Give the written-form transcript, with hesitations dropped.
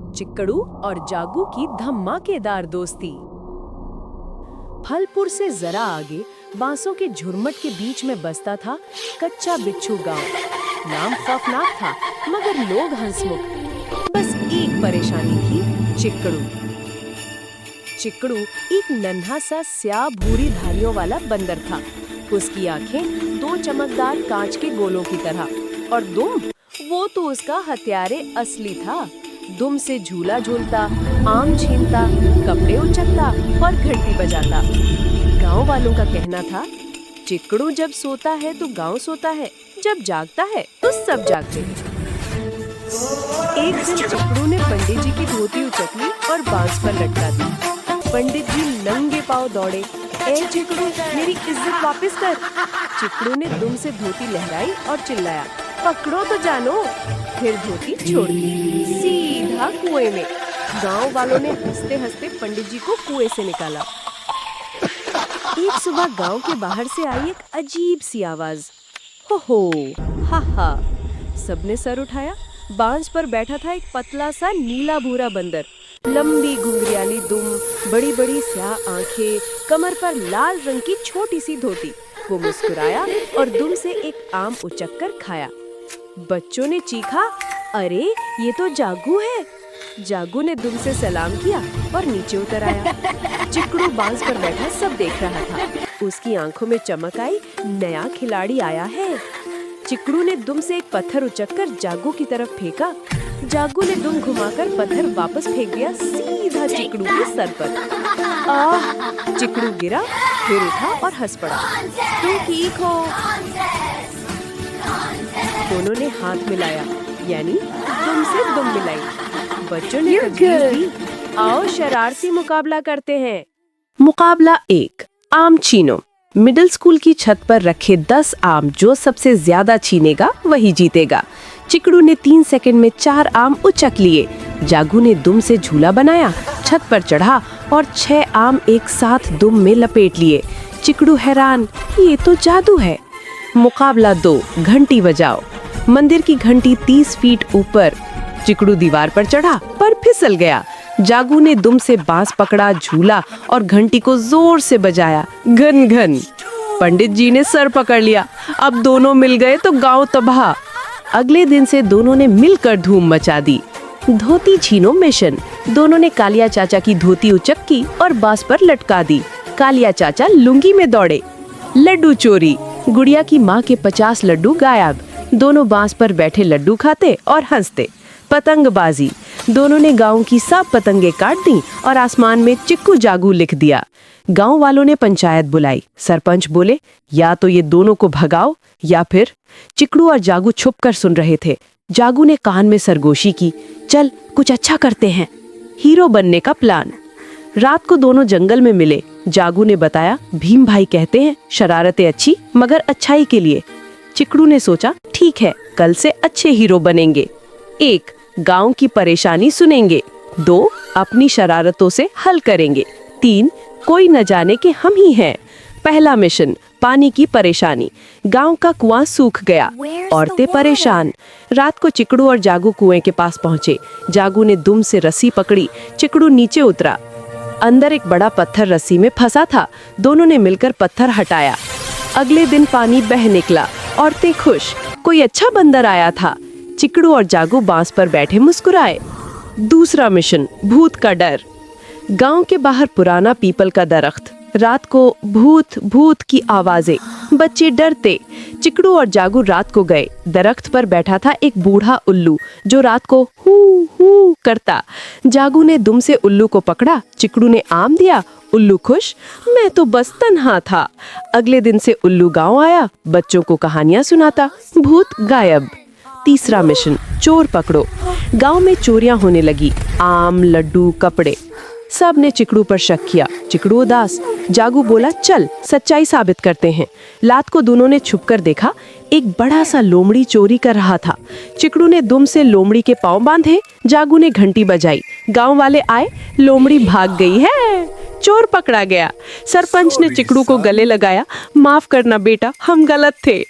चिक्कड़ू और जागू की धमाकेदार दोस्ती। फलपुर से जरा आगे बांसों के झुरमुट के बीच में बसता था कच्चा बिच्छू गांव। नाम खौफनाक था मगर लोग हंसमुख। बस एक परेशानी थी, चिक्कड़ू। चिक्कड़ू एक नन्हा सा स्याह भूरी धारियों वाला बंदर था। उसकी आंखें दो चमकदार कांच के गोलों की तरह, और दुम, वो तो उसका हथियारे असली था। दुम से झूला झूलता, आम छीनता, कपड़े उचकता और घंटी बजाता। गांव वालों का कहना था, चिक्कड़ू जब सोता है तो गांव सोता है, जब जागता है तो सब जागते हैं। एक दिन चिक्कड़ू ने पंडित जी की धोती उचक ली और बांस पर लटका दी। पंडित जी नंगे पांव दौड़े। ए चिक्कड़ू, मेरी इज्जत वापस कर। चिक्कड़ू ने दुम से धोती लहराई और चिल्लाया, पकड़ो तो जानो। फिर धोती छोड़ दी, सीधा कुएं में। गांव वालों ने हंसते हंसते पंडित जी को कुएं से निकाला। एक सुबह गांव के बाहर से आई एक अजीब सी आवाज, हो हा हा। सबने सर उठाया। बांस पर बैठा था एक पतला सा नीला भूरा बंदर। लंबी घुंघरियाली दुम, बड़ी बड़ी स्याह आंखें, कमर पर लाल रंग की छोटी सी धोती। वो मुस्कुराया और दुम से एक आम उचक कर खाया। बच्चों ने चीखा, अरे ये तो जागू है। जागू ने दुम से सलाम किया और नीचे उतर आया। चिक्कड़ू बांस पर बैठा सब देख रहा था। उसकी आंखों में चमक आई, नया खिलाड़ी आया है। चिक्कड़ू ने दुम से एक पत्थर उचककर जागू की तरफ फेंका। जागू ने दुम घुमाकर पत्थर वापस फेंक दिया, सीधा चिक्कड़ू के सर पर। आह! चिक्कड़ू गिरा, फिर उठा और हंस पड़ा। तुम ठीक हो? दोनों ने हाथ मिलाया, यानी दुम से दुम मिलाई। बच्चों ने तजवीज़ दी, आओ शरारती मुकाबला करते हैं। मुकाबला 1, आम छीनो। मिडिल स्कूल की छत पर रखे 10 आम जो सबसे ज्यादा छीनेगा वही जीतेगा। चिक्कड़ू ने 3 सेकंड में 4 आम उचक लिए। जागू ने दुम से झूला बनाया, छत पर चढ़ा और 6 आम एक साथ दुम में लपेट लिए। चिक्कड़ू हैरान, ये तो जादू है। मुकाबला 2, घंटी बजाओ। मंदिर की घंटी 30 फीट ऊपर। चिक्कड़ू दीवार पर चढ़ा पर फिसल गया। जागू ने दुम से बांस पकड़ा, झूला और घंटी को जोर से बजाया, घन घन। पंडित जी ने सर पकड़ लिया। अब दोनों मिल गए तो गांव तबाह। अगले दिन से दोनों ने मिलकर धूम मचा दी। धोती छीनो मिशन। दोनों ने कालिया चाचा की धोती उचक की और बांस पर लटका दी। कालिया चाचा लुंगी में दौड़े। लड्डू चोरी। गुड़िया की माँ के 50 लड्डू गायब। दोनों बांस पर बैठे लड्डू खाते और हंसते। पतंगबाजी। दोनों ने गांव की सब पतंगे काट दी और आसमान में चिक्कू जागू लिख दिया। गांव वालों ने पंचायत बुलाई। सरपंच बोले, या तो ये दोनों को भगाओ या फिर। चिक्कड़ू और जागू छुपकर सुन रहे थे। जागू ने कान में सरगोशी की, चल कुछ अच्छा करते हैं। हीरो बनने का प्लान। रात को दोनों जंगल में मिले। जागू ने बताया, भीम भाई कहते हैं शरारतें अच्छी मगर अच्छाई के लिए। चिक्कड़ू ने सोचा, ठीक है, कल से अच्छे हीरो बनेंगे। 1, गांव की परेशानी सुनेंगे। 2, अपनी शरारतों से हल करेंगे। 3, कोई न जाने कि हम ही हैं। पहला मिशन, पानी की परेशानी। गांव का कुआं सूख गया, औरतें परेशान। रात को चिक्कड़ू और जागू कुएं के पास पहुंचे। जागू ने दुम से रस्सी पकड़ी। चिक्कड़ू नीचे उतरा। अंदर एक बड़ा पत्थर रस्सी में फंसा था। दोनों ने मिलकर पत्थर हटाया। अगले दिन पानी बह निकला। औरतें खुश, कोई अच्छा बंदर आया था। चिक्कड़ू और जागू बांस पर बैठे मुस्कुराए। दूसरा मिशन, भूत का डर। गांव के बाहर पुराना पीपल का दरख्त। रात को भूत भूत की आवाजें। बच्चे डरते। चिक्कड़ू और जागू रात को गए। दरख्त पर बैठा था एक बूढ़ा उल्लू जो रात को हू हू करता। जागू ने दुम से उल्लू को पकड़ा। चिक्कड़ू ने आम दिया। उल्लू खुश, मैं तो बस तन्हा था। अगले दिन से उल्लू गांव आया, बच्चों को कहानियां सुनाता। भूत गायब। तीसरा मिशन, चोर पकड़ो। गांव में चोरियां होने लगी। आम, लड्डू, कपड़े। सब ने चिक्कड़ू पर शक किया। चिक्कड़ू उदास। जागू बोला, चल सच्चाई साबित करते हैं। रात को दोनों ने छुपकर देखा, एक बड़ा सा लोमड़ी चोरी कर रहा था। चिक्कड़ू ने दुम से लोमड़ी के पांव बांधे। जागू ने घंटी बजाई। गांव वाले आए। लोमड़ी भाग गई है। चोर पकड़ा गया। सरपंच ने चिक्कड़ू को गले लगाया, माफ करना बेटा, हम गलत थे।